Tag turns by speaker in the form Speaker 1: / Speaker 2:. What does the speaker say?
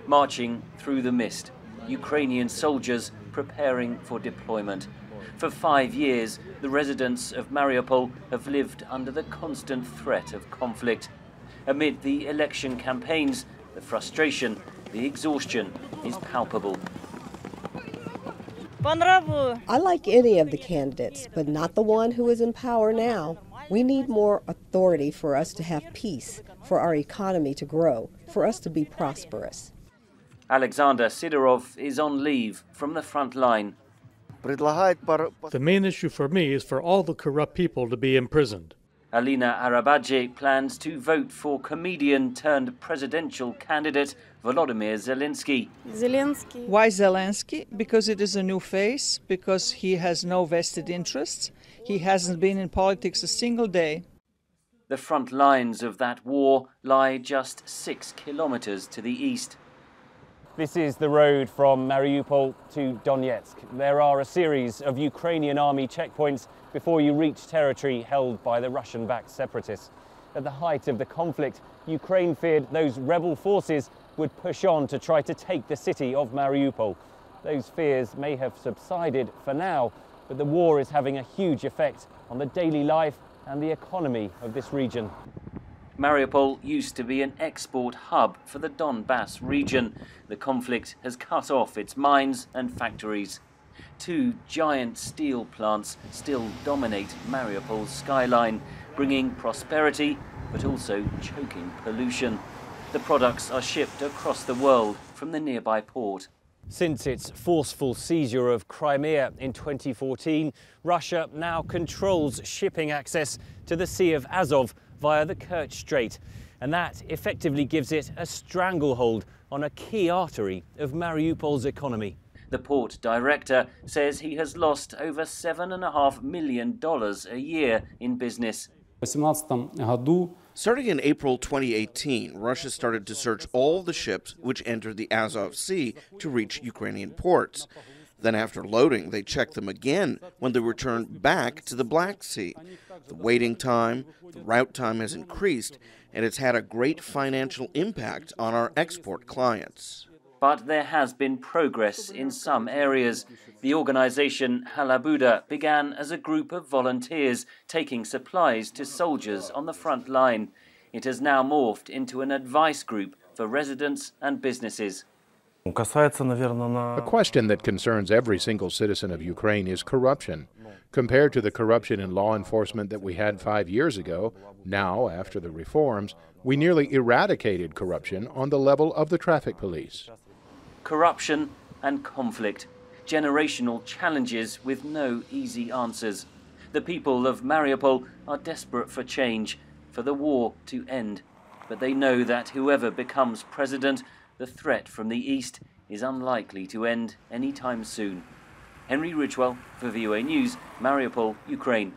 Speaker 1: marching through the mist, Ukrainian soldiers preparing for deployment. For 5 years, the residents of Mariupol have lived under the constant threat of conflict. Amid the election campaigns, the frustration, the exhaustion is palpable.
Speaker 2: I like any of the candidates, but not the one who is in power now. We need more authority for us to have peace, for our economy to grow, for us to be prosperous.
Speaker 1: Aleksandr Sidorov is on leave from the front line.
Speaker 3: The main issue for me is for all the corrupt people to be imprisoned.
Speaker 1: Alina Arabadzhi plans to vote for comedian-turned-presidential candidate Volodymyr Zelensky.
Speaker 4: Why Zelensky? Because it is a new face, because he has no vested interests. He hasn't been in politics a single day.
Speaker 1: The front lines of that war lie just 6 kilometers to the east.
Speaker 5: This is the road from Mariupol to Donetsk. There are a series of Ukrainian army checkpoints before you reach territory held by the Russian-backed separatists. At the height of the conflict, Ukraine feared those rebel forces would push on to try to take the city of Mariupol. Those fears may have subsided for now, but the war is having a huge effect on the daily life and the economy of this region.
Speaker 1: Mariupol used to be an export hub for the Donbass region. The conflict has cut off its mines and factories. 2 giant steel plants still dominate Mariupol's skyline, bringing prosperity but also choking pollution. The products are shipped across the world from the nearby port.
Speaker 5: Since its forceful seizure of Crimea in 2014, Russia now controls shipping access to the Sea of Azov via the Kerch Strait, and that effectively gives it a stranglehold on a key artery of Mariupol's economy.
Speaker 1: The port director says he has lost over $7.5 million a year in business.
Speaker 6: Starting in April 2018, Russia started to search all the ships which entered the Azov Sea to reach Ukrainian ports. Then after loading, they checked them again when they returned back to the Black Sea. The waiting time, the route time has increased, and it's had a great financial impact on our export clients.
Speaker 1: But there has been progress in some areas. The organization Halabuda began as a group of volunteers taking supplies to soldiers on the front line. It has now morphed into an advice group for residents and businesses.
Speaker 7: A question that concerns every single citizen of Ukraine is corruption. Compared to the corruption in law enforcement that we had 5 years ago, now, after the reforms, we nearly eradicated corruption on the level of the traffic police.
Speaker 1: Corruption and conflict, generational challenges with no easy answers. The people of Mariupol are desperate for change, for the war to end. But they know that whoever becomes president, the threat from the east is unlikely to end anytime soon. Henry Ridgwell for VOA News, Mariupol, Ukraine.